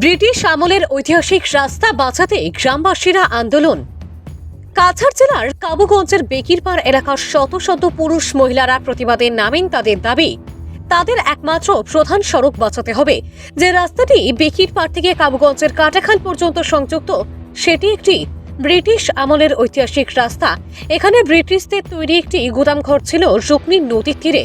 British আমলের ঐতিহাসিক রাস্তা বাঁচাতে গ্রামবাসীরা আন্দোলন। কাছাড় জেলার কাবুগঞ্জের বেকিরপাড় এলাকার শত শত পুরুষ মহিলারা প্রতিবাদে নামেন। তাদের দাবি, তাদের একমাত্র প্রধান সড়ক বাঁচাতে হবে। যে রাস্তাটি বেকিরপাড় থেকে কাবুগঞ্জের কাটাখাল পর্যন্ত সংযুক্ত, সেটি একটি ব্রিটিশ আমলের ঐতিহাসিক রাস্তা। এখানে ব্রিটিশদের তৈরি একটি গুদামঘর ছিল রুকনি নদীর তীরে।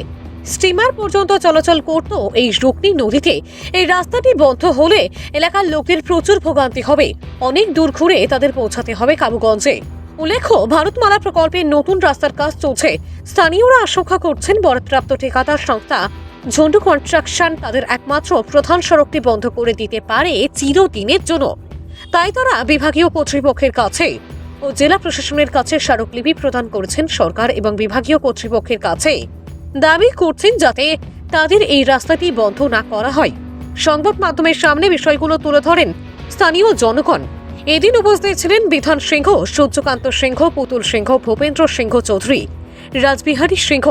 স্টিমার পর্যন্ত চলাচল করত এই রুকনি নদীতে। এই রাস্তাটি বন্ধ হলে এলাকার লোকদের প্রচুর ভোগান্তি হবে। অনেক দূর ঘুরে তাদের পৌঁছাতে হবে কাবুগঞ্জে। উল্লেখ্য, ভারতমালা প্রকল্পের নতুন রাস্তার কাজ চলছে। স্থানীয়রা আশঙ্কা করছেন বরাদ্দপ্রাপ্ত ঠিকাদার সংস্থা ঝন্ডু কনস্ট্রাকশন তাদের একমাত্র প্রধান সড়কটি বন্ধ করে দিতে পারে চিরদিনের জন্য। তাই তারা বিভাগীয় কর্তৃপক্ষের কাছে ও জেলা প্রশাসনের কাছে স্মারকলিপি প্রদান করেছেন সরকার এবং বিভাগীয় কর্তৃপক্ষের কাছে দাবি করছেন যাতে তাদের এই রাস্তাটি বন্ধ না করা হয়। সংবাদ মাধ্যমের সামনে বিষয়গুলো তুলে ধরেন স্থানীয় জনগণ। এদিন উপস্থিত ছিলেন বিধান সিংহ, সূর্যকান্ত সিংহ, পুতুল সিংহ, ভূপেন্দ্র সিংহ চৌধুরী, রাজবিহারী সিংহ,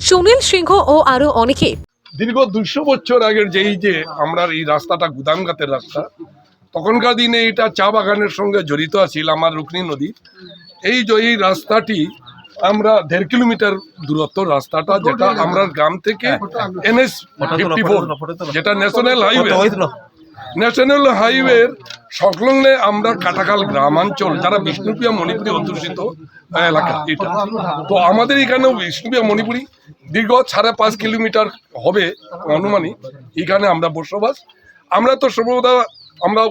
সুনীল সিংহ ও আরো অনেকে। দীর্ঘ 200 বছর আগের যে আমরা এই রাস্তাটা গুদামঘাটের রাস্তা, তখনকার দিনে এটা চা বাগানের সঙ্গে জড়িত আছিল আমার রুকনি নদী। এই রাস্তাটি আমরা 1.5 কিলোমিটার দূরত্ব রাস্তাটা, যেটা আমরা গ্রাম থেকে NH 54 যেটা ন্যাশনাল হাইওয়ের সংলগ্নে আমরা কাটাখাল গ্রামাঞ্চল, যারা বিষ্ণুপ্রিয়া মণিপুরি অধ্যুষিত এলাকা এটা। তো আমাদের এখানেও বিষ্ণুপ্রিয়া মণিপুরি দীর্ঘ 5.5 কিলোমিটার হবে অনুমানিক। এখানে আমরা বসবাস। আমরা তো সর্বদা আমরা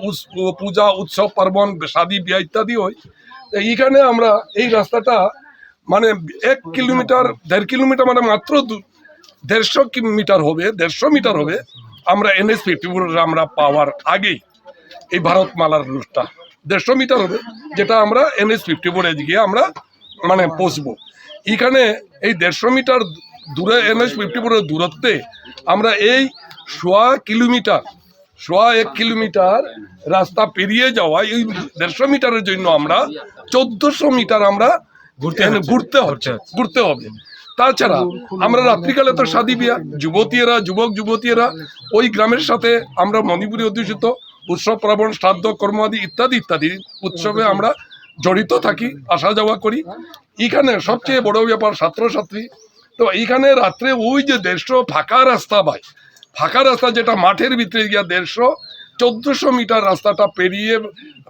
পূজা উৎসব পার্বণ শাদী বিয়া ইত্যাদি হয়। এইখানে আমরা এই রাস্তাটা মানে 1 কিলোমিটার 1.5 কিলোমিটার মানে মাত্র 150 মিটার হবে, 150 মিটার হবে। আমরা NH 54 আমরা পাওয়ার আগেই এই ভারতমালার রুটটা 150 মিটার হবে, যেটা আমরা NH 54 গিয়ে আমরা মানে পৌঁছবো। এখানে এই 150 মিটার দূরে NH 54 দূরত্বে আমরা এই 1.5 কিলোমিটার রাস্তা পেরিয়ে যাওয়া এই 150 মিটারের জন্য আমরা 1400 মিটার আমরা ঘুরতে হবে। তাছাড়া আমরা রাত্রিকালে তো শাদী বিয়া, যুবক যুবতীরা ওই গ্রামের সাথে আমরা মণিপুরি অধ্যুষিত উৎসব পার্বণ শ্রাদ্ধ কর্মাদি ইত্যাদি উৎসবে আমরা জড়িত থাকি, আসা যাওয়া করি। এখানে সবচেয়ে বড় ব্যাপার ছাত্রছাত্রী। তো এইখানে রাত্রে ওই যে 150 ফাঁকা রাস্তা যেটা মাঠের ভিতরে গিয়া 1400 মিটার রাস্তাটা পেরিয়ে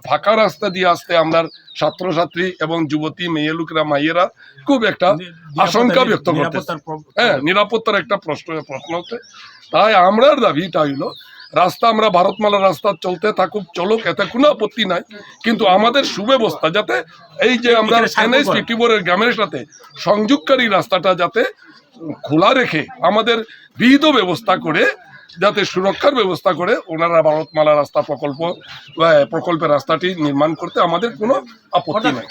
ফাঁকা রাস্তা দিয়ে আসতে আমরা ছাত্রছাত্রী এবং যুবতী মেয়ে লোকেরা মাইয়েরা খুব একটা আশঙ্কা ব্যক্ত করতে। হ্যাঁ, নিরাপত্তার একটা প্রশ্ন হচ্ছে। তাই আমরার দাবিটা হইল রাস্তা আমরা ভারতমালা রাস্তা চলুক, এতে কোনো আপত্তি নাই, কিন্তু আমাদের সুব্যবস্থা যাতে এই যে আমরা NH 54 গ্রামের সাথে সংযোগকারী রাস্তাটা যাতে খোলা রেখে আমাদের বিহিত ব্যবস্থা করে, যাতে সুরক্ষার ব্যবস্থা করে ওনারা ভারতমালা রাস্তা প্রকল্পের রাস্তাটি নির্মাণ করতে আমাদের কোনো আপত্তি নেই।